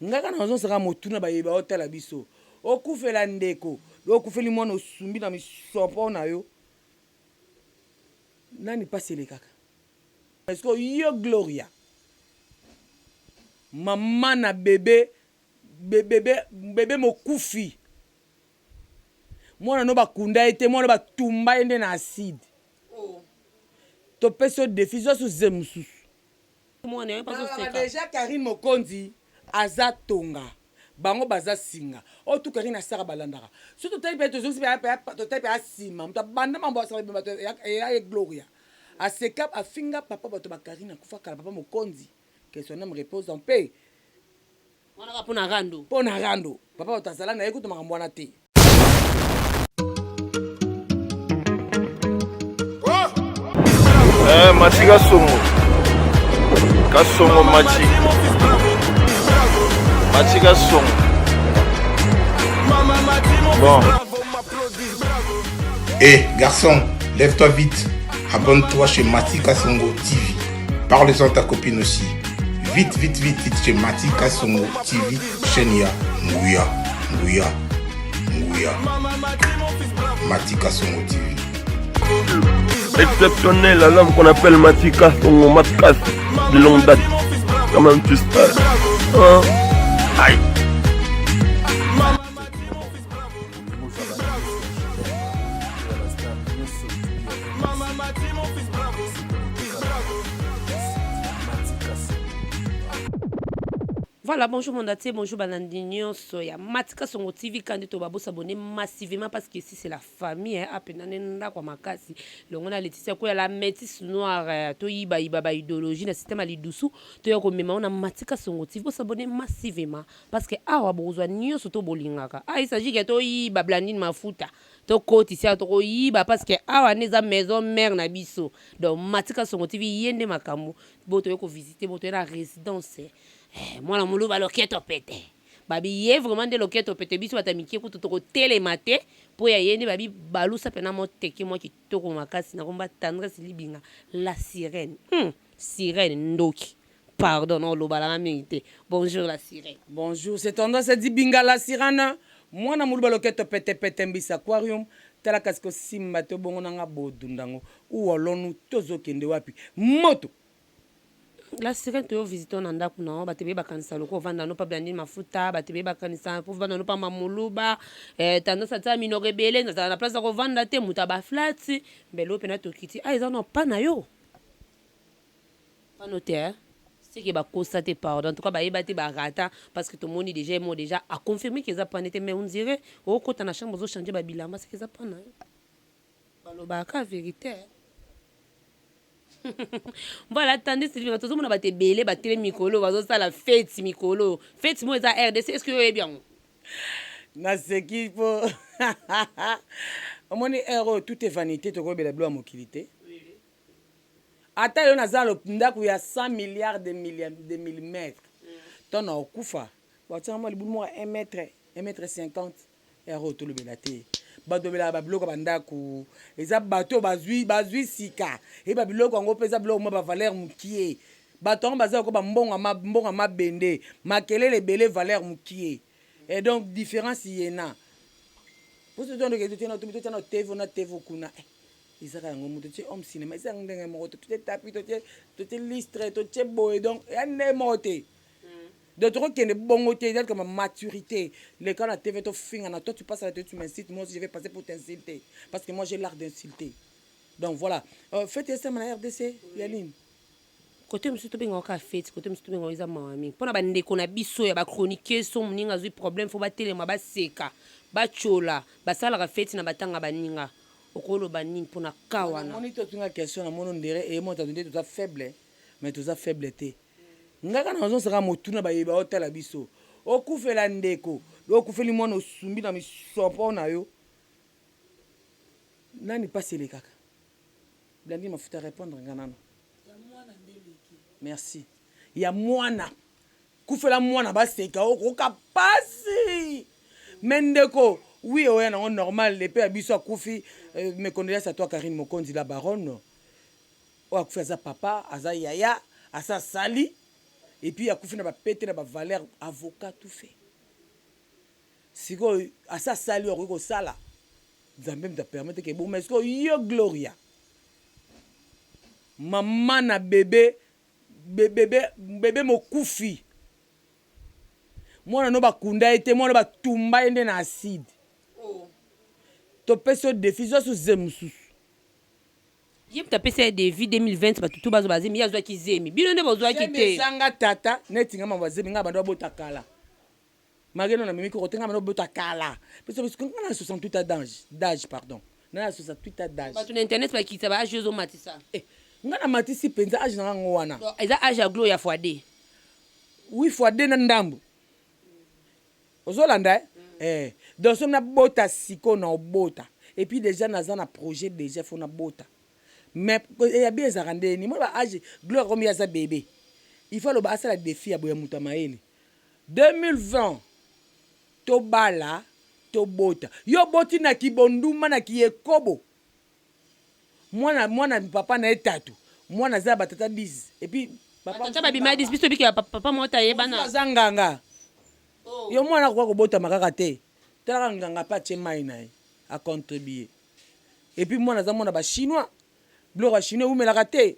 ngaka na raison sera motuna ba yeba hôtel biso okufela ndeko okufeli mwana osumbi na misopo na yo nani pasele kaka est-ce que yo Gloria maman na bébé mokufi mwana no bakunda ete mwana batumba ende na acide to peso défi zo zemusu mwana déjà Karine Mokonzi aza tonga bango baza singa o tu Karine asara balandaka surtout tayi pe to zo to tayi pe asima mta banda mambo asara bato ya Gloria aseka afinga papa bato ba Karine kufa kala papa Mokonzi que son âme repose en paix. Pona rando. Papa otazala na ekuto makambo wana te. Mati Kasongo. Kasongo Mati. Mati Kasongo. Bon. Garçon, lève-toi vite. Abonne-toi chez Mati Kasongo TV. Parle-en à ta copine aussi. Vite chez Mati Kasongo TV, Chenia, Ngouya. Mati Kasongo TV. Exceptionnel, la langue qu'on appelle Mati Kasongo, Matkas, de longue date. Comment tu sais? Aïe. Voilà, bonjour mon daté, bonjour Balandinion, soya Mati Kasongo TV quand tu vas s'abonner massivement parce que ici c'est la famille hein, apenanenda kwa makasi. Longona Laetitia ko ya la métisse noire to yiba idéologie na système ali dusu to yako mema on a Mati Kasongo TV s'abonner massivement parce que awa bozwa nyo soto bolingaka. Il s'agit que to yiba blandine mafuta. To koti sia to yiba parce que awa neza maison mère na biso. Donc Mati Kasongo TV yende makambo boto yako visiter boto na résidence. Moi la moulou ba loketo pété babi yé vraiment de loketo pété biso batamiki ko to télématé pour ya yende babi balusa pena mo teki moi ki toko makasi na komba tendresse libinga la sirène sirène ndoki pardon non lo bala mérité bonjour la sirène bonjour c'est tendance dit binga la sirène moi na moulou ba loketo pété mbisa aquarium tala kasko simba to bongo nga bodundango ou olonu tozo kende wapi moto. La sirène tu visiter on anda kuna batebe bakanisa loko vanda no pa blandi mafuta batebe bakanisa pour vanda no pa mamuluba tando sa mino rebele na place ko vanda te muta ba flat belo pena to kiti ils en ont pas na yo pas noté c'est que ba constater pardon en tout cas ba yebate ba rata parce que tout le monde déjà moi déjà a confirmé qu'ils a pas été mais on dirait au côté na chambre zo changer ba bilamba c'est qu'ils a pas na yo baloba ka vérité. Voilà, attendez, c'est bien. Tout le monde a été belé, battu Mikolo, va ça la fête Mikolo. Fête moi ça RDC, est-ce que vous est bien? Na ce qu'il faut. Mon héros, tout est vanité, tu vois, belle à mokilité. Attends, on a ça le ndaku ya 100 milliards de millimètres. Ton au kufa. Bon, tiens moi le bout moi 1 mètre 50 héros tout le belaté. Bato bela ba biloko bandaku eza bato bazui sika e ba biloko ngo pesa biloko mo ba valeur mukie bato ngo baza ko ba mbonga mabende makelele belé valeur mukie et donc différence yena pour ce donc que tu tiens na TV kuna izaka ngo muto ti homme cinéma izaka ndenge mo to te tapi to te listre to te boy donc ya ne moté de trop qu'il y a une bonne comme maturité. Les cas la TV to finga toi tu passes à la télé tu m'incites moi aussi je vais passer pour t'insulter parce que moi j'ai l'art d'insulter. Donc voilà. Faites ça na RDC Yaline. Côté monsieur to benga ka fête côté monsieur to benga iza mami. Pona ba ndeko na biso ya ba chroniquer so muninga zui problème faut ba telema ba seka ba chola ba sala ka fête na batanga baninga. Okolo banini pona kawana. On est toute une question na mono ndere et moi t'as donné tout ça faible mais tout ça faibleté. Ngaka na raison sera motuna ba yeba hôtel biso okufela ndeko okufeli mwana osumbi na misopo na yo nani pasele kaka blandi mafuta répondre nganana ya mwana ndeleki merci ya mwana kufela mwana baseka okoka pasi mendeko oui oya na normal le pe biso akufi me condoléances à toi Karine Mokonzi la baronne o akufi za papa aza yaya asa sali et puis akufi na bapete na bavaleur avocat tout fait sikoyo asa sali okoki kosala nzambe mta permettre ke bon mais sikoyo yo Gloria mama na bebe mokufi mwana no bakunda ye te mwana batumba ye nde na acide topesi yo defi zosu ze mosusu ye mta pesa devi 2020 batutu bazo bazemi ya zwaki zemi bino nde bozwaki te ezanga tata netinga mama bazemi nga bando babota kala mageno na mimi ko tenga bando babota kala parce que nga na 68 ans d'âge pardon na 68 ans d'âge bato na internet bakita ba age zo matisa nga na matisi penza age na ngo wana eza age ya Gloria fois 2 oui fois 2 na ndambu ozolanda donc so na bota siko na obota et puis déjà naza na projet déjà faut na bota mais ya bien ezaka ndeni mo ba age Gloria comme ya za bébé il faut le basa la défi ya boya muta maele 2020 to bala to bota yo boti na kibonduma na kiekobo mwana papa na etatu mwana za batata 10 et puis papa tata babima 10 biso biki papa mota yebana zanganga yo mwana kwa kobota makaka te tala nganga pa che mai na a contribuer et puis mwana za mwana ba chinois Gloria chinois umelaka te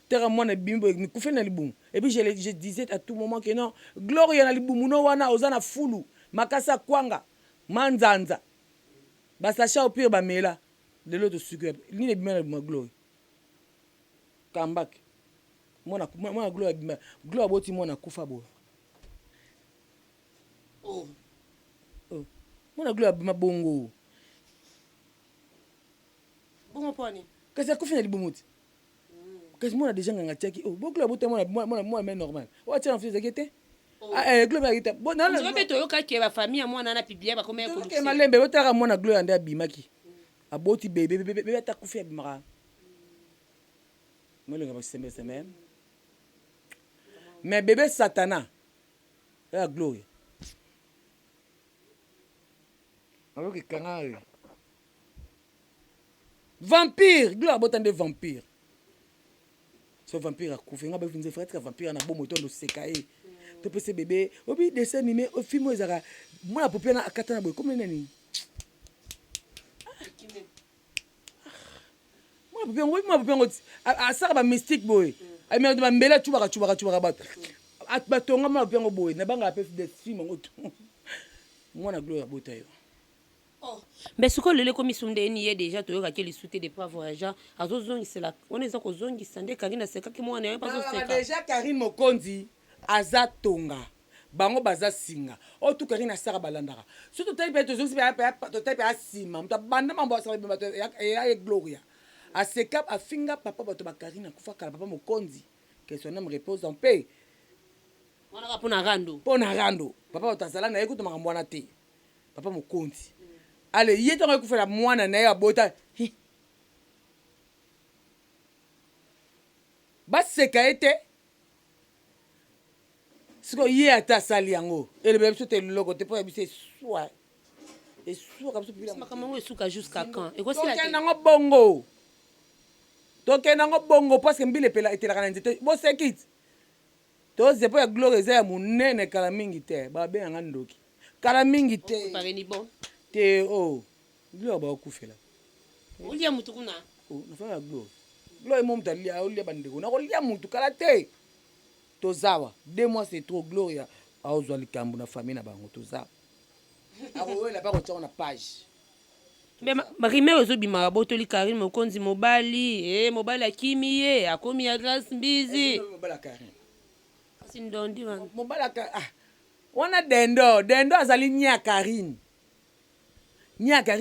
tera mwana bimbo mikufe na libumu et puis je disais à tout moment que non Gloria na libumu no wana ozana fulu makasa kwanga manzanza basacha au pire bamela de l'autre sucre ni ne bimela ma Gloria kambak mwana Gloria boti mwana kufa bo mwana Gloria bima bongo poni kasi akufi na libumuti kasi mwana déjà nganga tiaki Gloria boti mwana mais normal watia en fils ekete Gloria ekete bon non non beto yo ka ke ba famille mwana na publier ba comme ko ke malembe botaka mwana Gloria nde abimaki aboti bebe atakufi abimaka molenga ba sembe même mais bébé satana ya Gloria alors que kangaye vampire Gloria botande vampire so vampire akufi nga ba finze frère vampire na bomo tondo sekaye to pese bébé obi dessin animé au film ezaka mwana popia na akata na boy comme nani mwana popia ngoti asaka ba mystique boy mais ba mbela chubaka bato batonga mwana popia ngo boy na banga pe des films ngoto mwana Gloria bota yo mais ce que le komi sunde ni ye déjà to yoka ke li souté de pas voyager azozongisela on eza kozongisa nde Karine seka ki mwana yo pas seka déjà Karine Mokonzi aza tonga bango baza singa o tu Karine asaka balandaka surtout tayi pe to zosi to tayi pe asima mta banda mambo asaka be bato ya Gloria aseka afinga papa bato ba Karine kufa kala papa Mokonzi que son âme repose en paix wana ka pona rando papa otazala na ekuto makambo wana te papa Mokonzi ale ye tonga kufela mwana na ya bota baseka ete siko ye ata sali yango elebe biso te loko te po ya biso eswa kabisa pila makambo esuka jusqu'à quand et quoi tokenda ngo bongo parce que mbile pela etelaka na nzete bosekiti toze po ya Gloria eza ya monene kala mingi te babenganga ndoki kala mingi te te Gloria bakufela olia mutu kuna nafanya Gloria mo mtalia olia bandeko nakolia mutu kala te tozawa 2 mois c'est trop Gloria aozwa likambo na famille na bango tozawa akowela pa kotia na page barime ozobima botoli Karine Mokonzi mobali mobali akimi ye akomi ya Grace Mbizi mobali Karine kasi ndondi wana mobali wana dendo azali nya Karine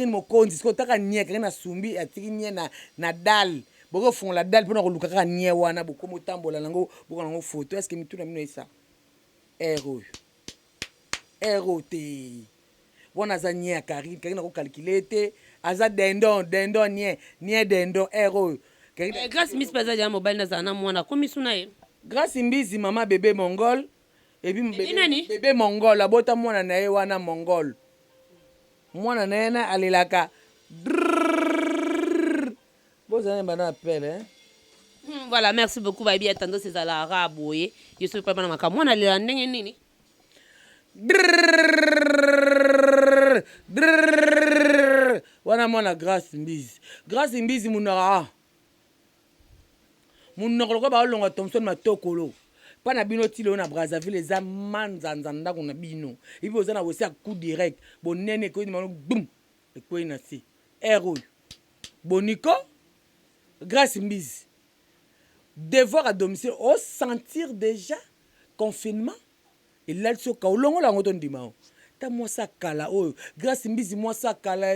Mokonzi siko taka nya Karine asumbi atiki nya na dal boko fongola dal pona koluka kaka nya wana bokomo tambola nango boko nango photo est-ce que mituna mino esa ero te wana za nya Karine ko calculer te aza dendo nye dendo ero Grace Miss pesa ya mobile na zana mwana komi suna ye Grace Mbizi mama bébé mongol et puis bébé mongol abota mwana na ye wana mongol mwana na ye na alelaka bozana bana appel Voilà, merci beaucoup. Baby, attendons ces alara boye. Je suis pas dans ma cam. Moi, on a le ndenge nini. Wana mwana grâce mbizi munaka munoko ba longa Thompson matokolo pana bino tilo na Brazzaville eza manzanza ndako na bino ibi ozana wosi a coup direct bonene ko ni mano boum e ko ina si héros boniko grâce mbizi devoir à domicile au sentir déjà confinement et là so ka olongo la ngoto ndimao ta mwasa kala oyo grâce mbizi mwasa kala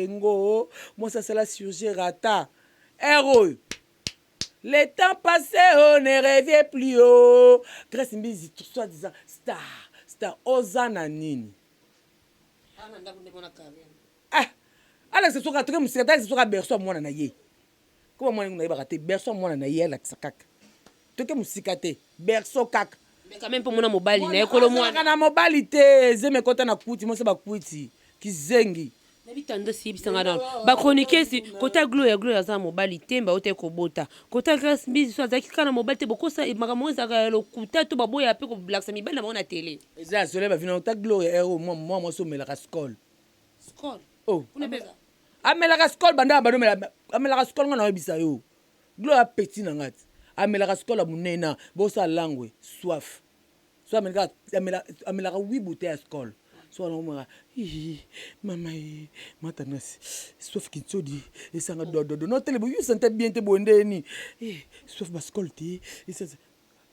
ngo mwasa sala surgir ata héros le temps passé on ne revient plus oh grâce mbizi soit disant star ozana nini ah ala se soka toke musikata se soka berso mwana na ye ko mwana nguna yeba te berso mwana na ye la kisakaka toke musikate berso kaka mais quand même pour mon mobile na ekolo mwana na mobile te zeme kota na kuti mo se ba kuti kizengi na bitando si bisanga dans ba chroniquer si kota gloire za mobile temba ote ko bota kota grâce mbizi so azaki kana mobile te bokosa makamo ezaka lokuta to baboya pe ko black sami bana na télé eza sole ba vina ota gloire hero moi so melaka skol oh una pesa amelaka skol banda bado amelaka skol ngana obisa yo gloire petit na ngati amelaka skol a munena bosa langwe soif so amelaka 8 bouteilles à skol so on mama matanasi soif kintsodi esanga dodo no tele you sente bien te bondeni soif baskol te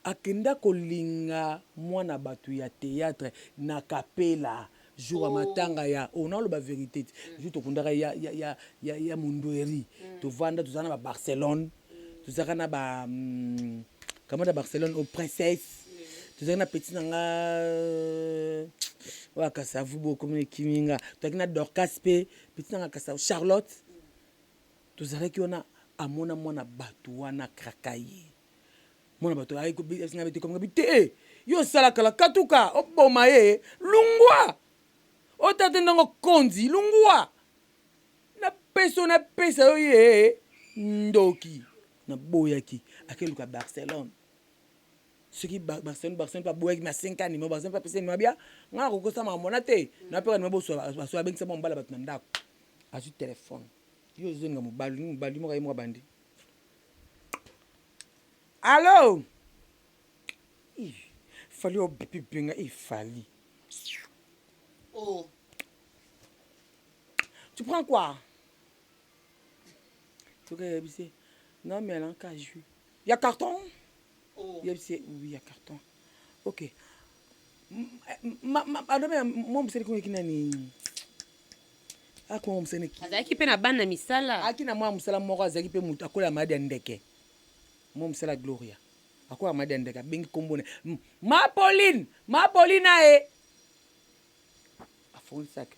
akenda kolinga mwana batu ya théâtre na kapela jour à matanga ya on a le ba vérité jour to kundaka ya mundoeri to vanda to zana ba Barcelone to zana ba comment à Barcelone au princesse to zana petit nanga wa kasavu beaucoup mais kiminga to kina Dorcas pe petit nanga kasavu Charlotte to zana ki ona amona mwana batu wana krakaye mwana batu ay ko bi singa beti comme bité yo sala kala katuka oboma ye lungwa otate ndongo konzi lungwa na pesa yo ye ndoki na boyaki akeluka Barcelone soki Barcelone pa boyaki ma 5 ans mo Barcelone pa pesa mabia nga ko kosa mona te na peka mo so abengisa mo mbala batu na ndako azu téléphone yo zonga mobali mo kay mo bandi allô fali obipinga ifali oh tu prends quoi? Tu regardes, non, mais elle a un cas jus. Il y a carton? oh Oui, il y a carton. Ok. Moi, je sais que ni. Ah, comment je sais que azaki pe na bana misala aki na moi musala moko azaki pe mutu akola madi ndeke. Moi musala Gloria. Akola madi ndeke bengi kombone. Ma Pauline ae. Afon sac.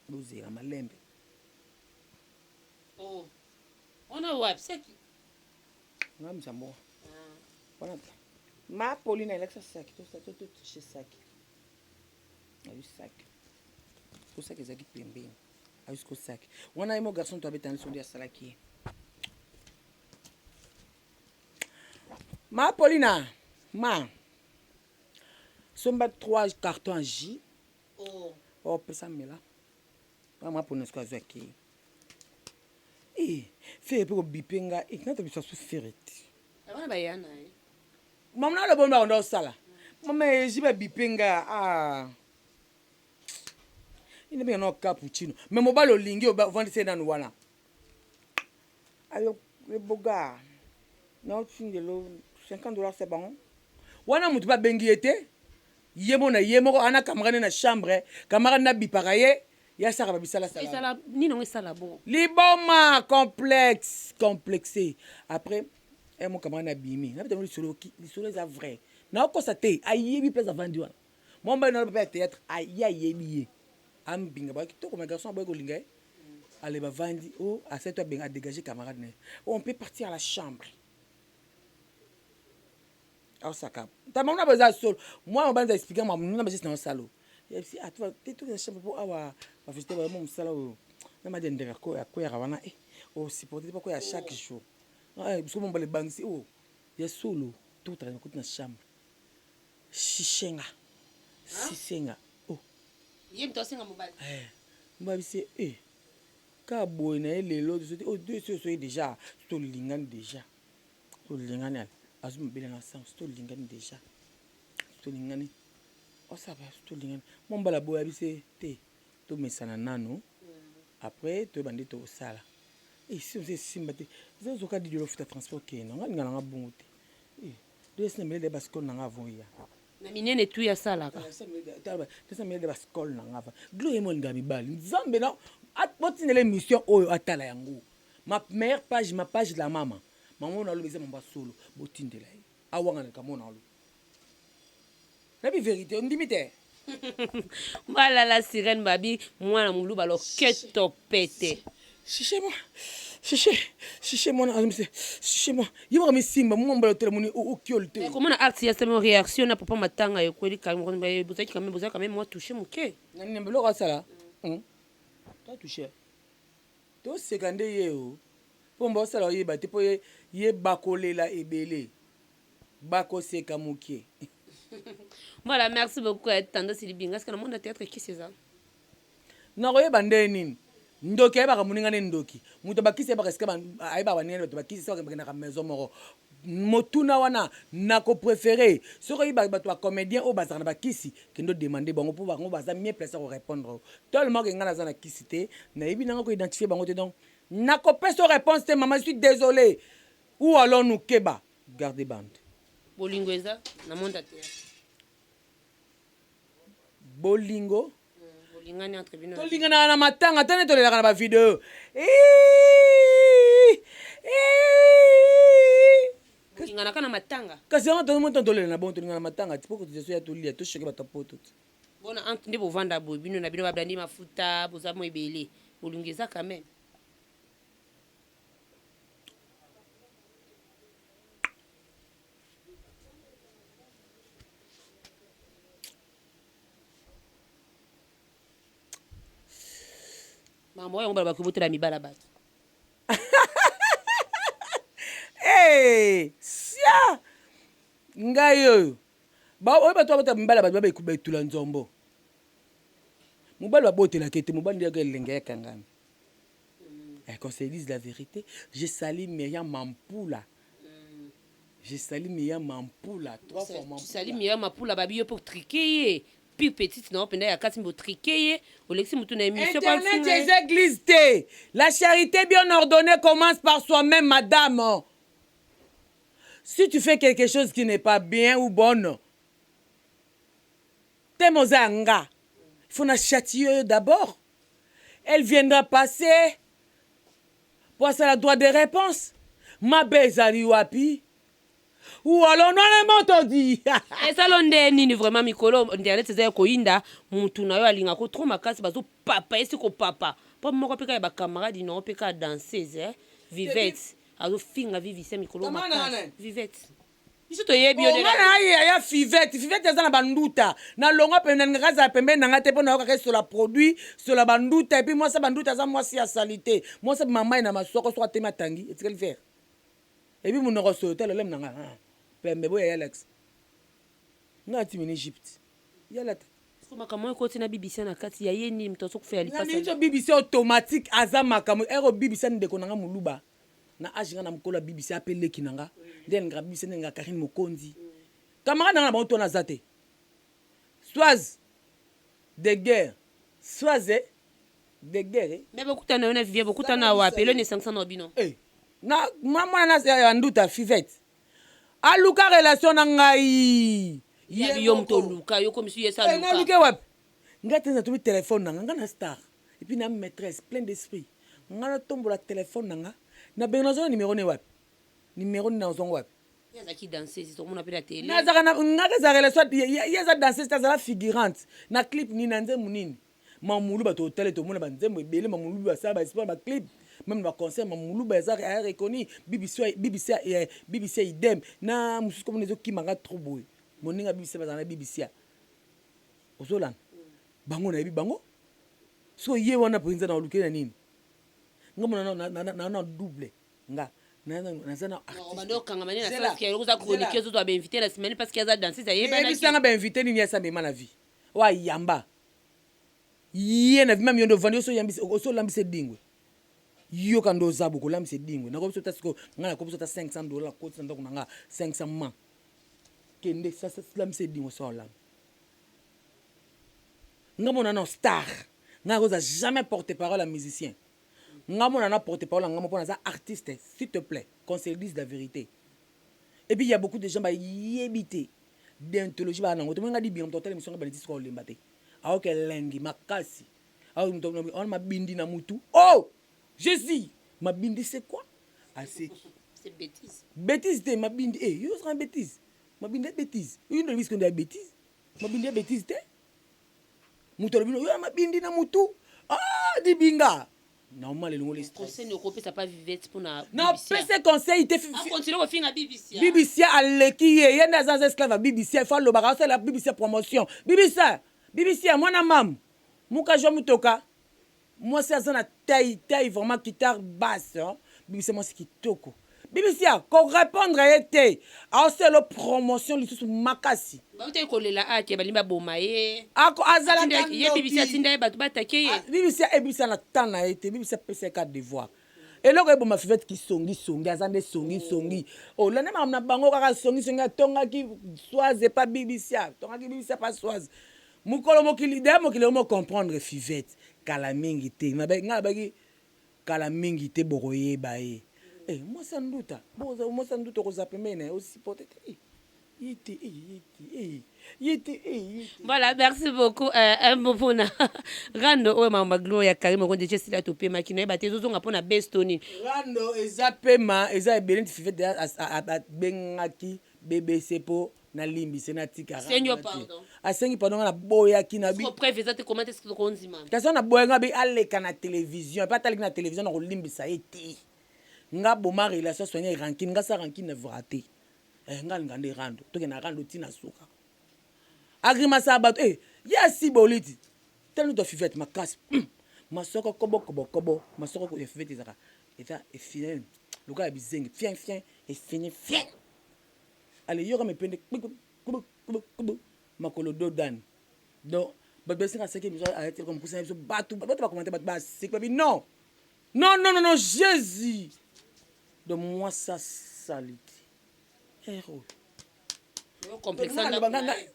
Luzira malembe. oh ona wapseki Ngam jambo. Voilà. Ma Pauline elle a ça sac, tout ça tout chez sac. Ayu sac. Tout ça qu'ils a dit pembeni. Ayu ko sac. On a un garçon toi betan son dia salaki. Ma Paulina, somba 3 cartons J. Oh pesa mela. Ma pour nous quoi zaki. Fais pour bipenga, et quand tu as souffert. abana bayana Maman le bon on sala. Maman jiba bipenga il n'est pas cappuccino. Mais mon bal au lingi au vendre c'est dans wana. Ayo le boga. Non tu de l'eau $50 c'est bon. Wana mutu ba bengi ete. Yemo ana camarade na chambre, camarade na biparaye. Ya sara ba bisala sala. sala ni non sala bon Liboma complexé. Après mon camarade na bimi. Na peut-être le solo est vrai. Na ko ça té ayebi place à vendre. Mon ba na pas théâtre ayebi. Ambinga ba kitoko ma garçon ba ko linga. Allez ba vendre oh à cette ben à dégager camarade ne. On peut partir à la chambre. Alors ça cap. Ta maman a besoin seul. Moi on va expliquer moi on a besoin dans le salon. Et puis à toi tu es dans la chambre pour avoir visiter mon salon. na ma dendeka ko ya kwera wana o supporter pas ko ya chaque jour parce que mon ba le bangisi ya solo tout tra na na chambre shishenga sisenga yem to singa mobile mba bisi ka boy na lelo deux so déjà to lingani déjà to lingani azum bele na sang to lingani déjà to lingani o sabe to lingani mon bala boy bisi te to mesana nano après to bandi to sala si on se simba te zo ka di l'offre de transport ke na ngana nga bongo te deux semaines de bascule na nga voya na minene tu ya sala ka deux semaines de bascule na nga va glo e mon ngami bali nzambe na atine l'émission oyo atala yango ma meilleure page ma page de la maman maman na lo beza mamba solo botindela awanga na kamona lo na bi vérité on dimite voilà la sirène babi mwana muluba lo keto pete chiche moi chiche moi yiba mi simba mwamba lo téléphone au kiolte comment na acte ya sama réaction na papa matanga yo kweli quand même bozaki quand même moi toucher moké nani nembelo ka sala toi toucher to sekande yeo pomba sala yiba te po ye bakolela ebele bako seka moké. Voilà, merci beaucoup. Tendance Libinga, est-ce que le monde de théâtre qui c'est ça? Non, il y a des gens ndoki ayeba kamuninga ne ndoki muto bakisi ayeba keske ayeba wanene bato bakisi soka bakena maison moko motuna wana nako préféré soko yiba bato ba comédien o bazana bakisi kendo demander bango pour bango baza mieux placé pour répondre tellement que ngana zana kisi te na yibi nanga ko identifier bango te donc nako peso réponse te maman je suis désolé ou alors nous keba garder bande bolingo eza na monde de théâtre bolingo bolingani entre bino tolingana na matanga tane tolelaka na ba video bolingana kana matanga kasi yango tozo monta tolela na bon tolingana na matanga tipoko tozeso ya tolia tosheke bato poto bona entre nde bovanda boye bino na bino bablandi mafuta boza mo ebele bolingo eza quand même mambo yango bala bakobotela mibala bato sia ngai oyo oyo bato babota mibala bato babetula nzombo mobali babotelaka ete mobali ndiyaka elenge yakangami qu'on se dise la vérité je sali Myriam Mampula je sali Myriam Mampula 3 fois Mampula sali Myriam Mampula babi yo pour triquer plus petite non penda ya kati mbo triquer Olexi mutu na émission pas internet les églises te la charité bien ordonnée commence par soi-même madame si tu fais quelque chose qui n'est pas bien ou bonne t'es mozanga il faut na châtier d'abord elle viendra passer pour ça la droit de réponse ma bezali wapi ou alors non les mots dit esalo nde nini vraiment mikolo internet eza koinda mutu na yo alinga ko trop makasi bazo papa esi ko papa po moko peka ya ba camarade no peka danseuse Vivette azo finga vivise mikolo makasi Vivette iso to yebi yo de na ya Vivette eza na banduta na longa pe na ngaza pembe na ngate po na yo ka sur la produit sur la banduta et puis moi ça banduta za moi si ya salité moi ça maman na masoko so atema tangi et qu'elle faire et puis mon rosso tel lem na nga pembe boya Alex ngati mini Egypte yala Soma kama ko tina BBC na kati ya yeni mtoso kufanya lipasa na BBC automatique azama kama ero BBC ndeko nanga muluba na ajinga na mkola BBC apele kinanga ndenge nga BBC nga Karine Mokonzi kamara nanga ba to na zate Swaz de guerre Swaze de guerre mais bokuta na Vivie bokuta na wapi le ne 500 no bino na mama na ya nduta Vivette aluka relation na ngai yo mto luka yo comme si yesa luka na luka wapi ngati na tumi téléphone nanga na star et puis na maîtresse plein d'esprit ngana tombola téléphone nanga na benga zona numéro ne wapi numéro na zongo wapi yeza ki danseuse to mona pe la télé na zaka na ngaka za relation yeza danseuse ta za figurante na clip ni na nzembu nini mamulu ba to tele to mona ba nzembu ebele mamulu ba sa ba sport ba clip même le concert mamulu ba za a reconnu BBC idem na mususu comme les autres qui manga trop boy moninga BBC ba za na BBC ozolan bango na yebi bango so ye wana prince na oluke na nini na double nga naza na artistebisanga bainvité nini yasambema na vie oyo ayamba ye na vie mami yondo ovandi osolambisa edingwe yoka ndo oza boka olambisa edingwe nakobiso ta siko nga nakobiso ta $500 nakotisa ndako na nga 500 man kende lambisa edingwe so olamba nga mona na star nga nakoza jamais porte parole à musicien nga mona na porte parole nga mona za artiste s'il te plaît qu'on se dise la vérité. Et puis il y a beaucoup de gens qui habitent d'anthologie ba nango to nga di bien to tele mission ba litisi ko lembate awo ke lengi makasi awo on ma bindi na mutu oh Jésus ma bindi c'est quoi assez c'est bêtise bêtise ma bindi yo sera bêtise ma bindi bêtise yo ne risque de bêtise ma bindi bêtise te mutu yo ma bindi na mutu ah di binga normal le ngole stress conseil ne kopesa pas vivette pour na non pese conseil te continue au fin à BBC BBC aleki ye nda za esclave BBC fa lo baka la BBC promotion BBC mwana mam muka jo mutoka moi c'est ça na taille vraiment guitare basse BBC moi c'est kitoko BBC ko répondre été a c'est la promotion lisusu makasi ba te kolela ake balimba boma ye ako azala ye BBC atinda ba batake ye BBC na tana été BBC pese ka devoir eloko eboma fivete ki songi azande songi oh lana na bango kaka songi atongaki soise pas BBC tongaki BBC pas soise mukolo mokili mo comprendre fivete kala mingi te nga baki kala mingi te bokoyeba ye moi sans doute ko zapemene aussi peut-être Voilà, merci beaucoup. Un mot pour na Rando o mama Gloria Karimo ko deje sila to pema kino ba te zozo ngapona bestoni. Rando ezapema eza ebelenti fifete bengaki BBC po na limbi senatika. Seigneur pardon. Asengi pardon na boya kina bi. Ko prévisa te comment est-ce que ko nzima. Kasi na boya ngabi aleka na télévision, pas taleki na télévision na ko limbisa ete. Nga boma relation soigner ranking nga sa ranking na vraté. Nga ngande Rando to ke na Rando tina suka. Agrima sa bato yasi boliti tellement de fivette makasi masoko kobo masoko ko fivette zaka eta e final le gars bizengi fien et fini fien allez yora me pende kubu makolo dodan donc ba besinga seke biso arrêter comme pousser biso bato ba commenter ba sek ba non Jésus de moi ça salite héros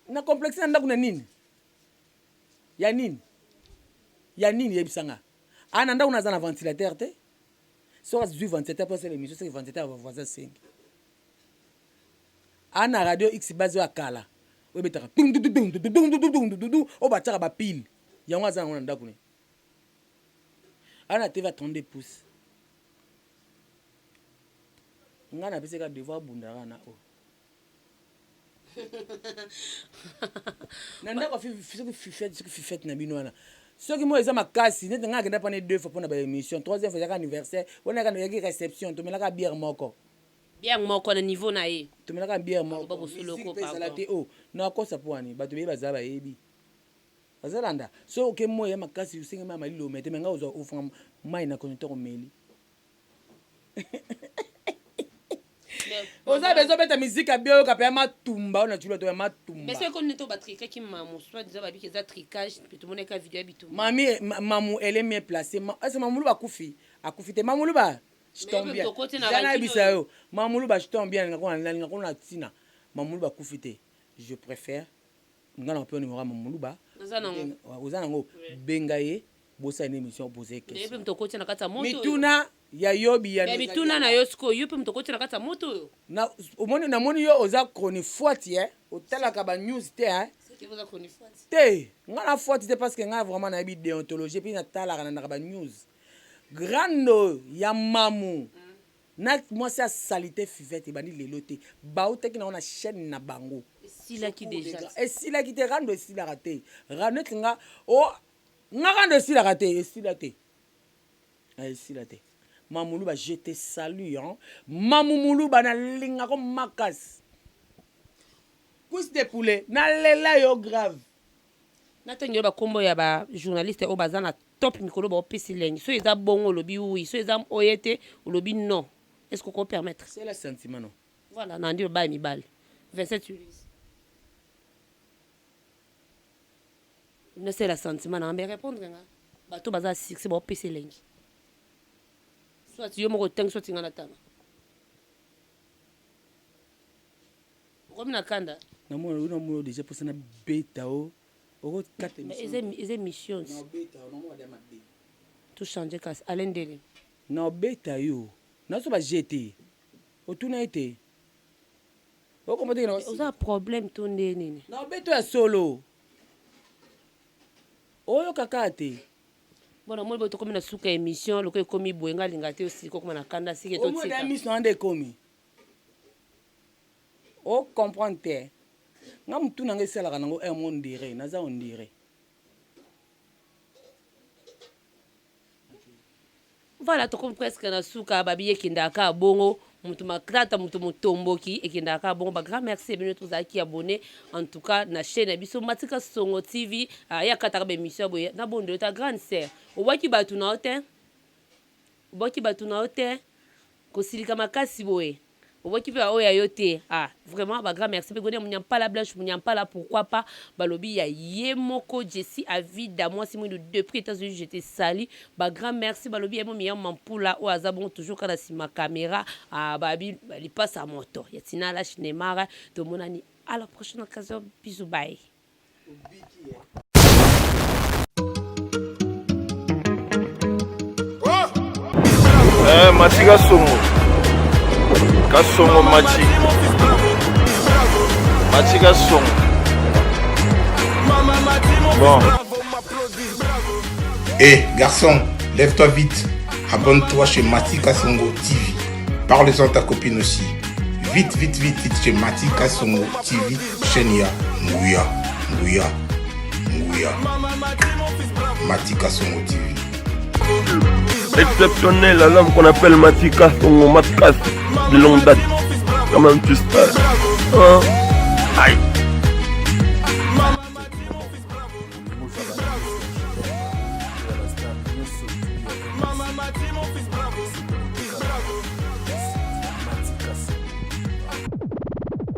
na complexe na ndako na nini ya nini yebisanga ana ndako naza na ventilateur te so azwi ventilateur pour l'émission c'est ventilateur va voisin 5 ana radio X base ya kala webetaka o bataka ba pile yango aza na ndako ne ana TV 32 pouces ngana peseka devoir bundara na o nanda ko fifette na bino wana soki mo eza makasi nete nga kenda pane 2 fois pona ba émission 3e fois ya anniversaire wana kana yaki réception to melaka bière moko na niveau na ye to melaka bière moko ba bosuloko pa salate o na kosa poani bato be bazaba yebi bazalanda so ke mo ya makasi usinga mama lilo mete menga ozo ofanga mai na connecteur o meli oza bezo beta musique a bio ka pe matumba on a tulo to matumba mais c'est qu'on ne to batrika ki mamu soit déjà babi keza tricage puis tout monde ka vidéo bitu mamu elle est mieux placée est-ce mamulu ba kufi akufi te mamulu ba je tombe bien jana bisa yo mamulu ba je tombe bien ngakona tina mamulu ba kufi te je préfère ngana pe numéro mamulu ba oza ngo bengaye bosa une émission poser question mituna ya yobi ya bituna na yosko yupi mtokoti na kata moto yo na omoni na moni yo oza chroni forti otalaka ba news te c'est que vous a chroni forti te ngana forti te parce que nga vraiment na bi déontologie puis na talaka na ba news grando ya mamu na moi ça salité fivette bani lelo te ba oteki na chaîne na bango sila ki déjà sila ki te rando sila raté rando tinga o nga rando sila raté sila te sila te Mamulu ba je te salue Mamulu ba na linga ko makas Pousse de poulet na lela yo grave na tenyo ba kombo ya ba journaliste o bazana stop mikolo baopesi lengi so eza bongo olobi oui so eza oye te olobi non. Est-ce qu'on peut permettre? C'est le sentiment, non? Voilà, nandi oba mibale 27 Ulysse. Ne c'est le sentiment na mbe répondre nga bato baza succès baopesi lengi soit yo moko teng soit ngana tana comme na kanda na mo déjà pour ça na beta o quatre eze mission na beta no mo da mabé tout changer casse Alain Dele na beta yo na so ba jeter o tuna été o comment dire oza problème to nini na beta ya solo oyo kakate bona mo boto comme na suka émission loko ekomi boyenga lingate aussi ko comme na kanda sike to tika o mo émission ande komi o comprendre nga mutu nanga esalaka nango un ondire naza ondire voilà to comme presque na suka babi ekendaka bongo mutu makrata mutu mutomboki ekendaka bongo ba grand merci bino tous aki abonné en tout cas na chaîne biso Matika Songo TV ya kataka be émission boye na bondo ta grande sœur obaki batu na hotel ko silika makasi boye obaki pe oya yote vraiment ba grand merci pe gone munyampa la blanche munyampa la pourquoi pas balobi ya yemoko Jessie avida moi si moi de depuis États-Unis j'étais sali ba grand merci balobi ya mo miya mampula o azabon toujours kana si ma caméra babi li passe à moto ya tina la cinéma de monani à la prochaine occasion bisous bye. Matika Songo Kasongo Matika Songo. Bon. Garçon, lève-toi vite. Abonne-toi chez Matika Songo TV. Parle-en ta copine aussi. Vite chez Matika Songo TV. Chenia, Nguya. Matika Songo TV. Exceptionnel, la lame qu'on appelle Matika Songo Matkas de longue date. Comment tu sais? Aïe.